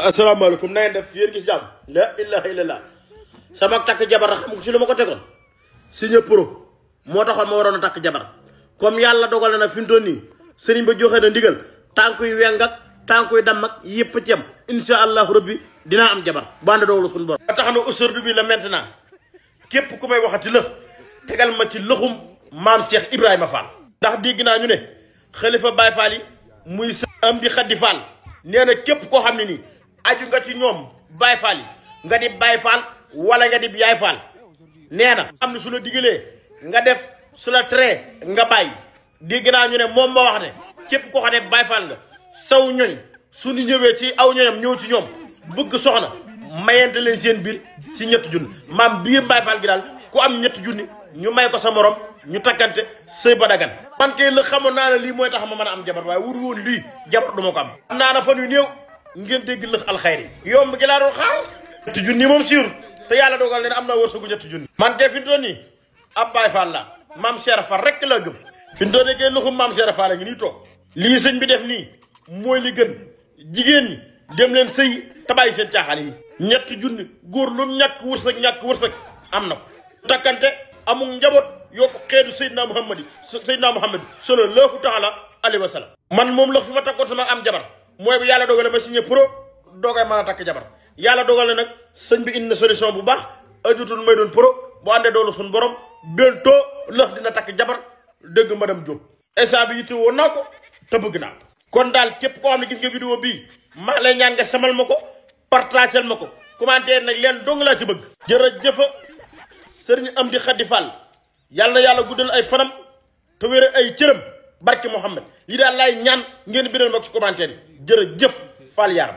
asalaamaaleykum na ngeen def yéen gis jàmm la ilaha illallah sama takk jabar xam nga ci lu ma ko tegoon signé pro moo taxoon ma waroon a takk jabar comme yàlla dogal na nag fi mu toll nii sëriñ ba joxe na ndigal tànk yu weng ak tànk yu damm ak yëpp ci am insha allahu rabbi dinaa am jabar bu ànd dogalu suñu borom. ba tax na aujourd'hui la maintenant képp ku may waxati lëx tegal ma ci lëxum maam Cheikh Ibrahima Fall. ndax dégg naa ñu ne xalifa Baye Fall yi muy sa am di xaddi Fall nee na képp koo xam ne nii aju nga ci ñoom Baye Fall yi nga di Baye Fall wala nga di Yaay Fall nee na am na su la digalee nga def su la tere nga bàyyi dégg naa ñu ne moom ma wax ne képp koo xam ne Baye Fall nga saw ñoñ suñu ñëwee ci aw ñoñam ñëw ci ñoom bëgg soxna mayente leen seen biir ci ñetti junni maam biir Baye Fall gi daal ku am ñetti junni ñu may ko sa morom ñu takkante sëy ba dagan man kay la xamoon naa ne lii mooy tax ma mën a am jabar waaye wur woon lii jabar du ma ko am naa na fan yu néew ngeen dégg lëx alxayri yomb gi laa doon xaar ñetti junni moom siiwul te yàlla dogal ne am na wërsëgu ñetti junni man kay fi mu toll nii ab Baye Fall la maam Cheikh Fall rek la gëm fi mu toll nii kay lëxum maam Cheikh Fall a ngi nii toog lii sëñ bi def nii mooy li gën jigéen ñi dem leen sëy tabaay seen caaxaan yi ñetti junni góor lu ñàkk wërsëg am na ko takkante amul njaboot yokku xeetu Seydina Muhammad sallallahu taala alayhi wa sallam man moom la fi ma takkoon sama am jabar mooy bu yàlla dogale ma signé pro doogay mën a takk jabar yàlla dogal na nag sëñ bi indi na solution bu baax ajutul may doon pro bu àndee doolu suñu borom bientôt lëx dina takk jabar dëgg madame Diop esa bi yitte woon naa ko te bëgg naa ko kon daal képp koo xam ne gis nga vidéo bii maa lay ñaan nga samal ma ko partagel ma ko commentaire nag leen dong laa ci bëgg jërëjëf sëriñ Amdi Khady Fall yàlla na yàlla guddal ay fanam te wéral ay cëram barke Mouhamed lii daal laay ñaan ngeen bindal ma ko ci commentaire yi jërëjëf Fall yaram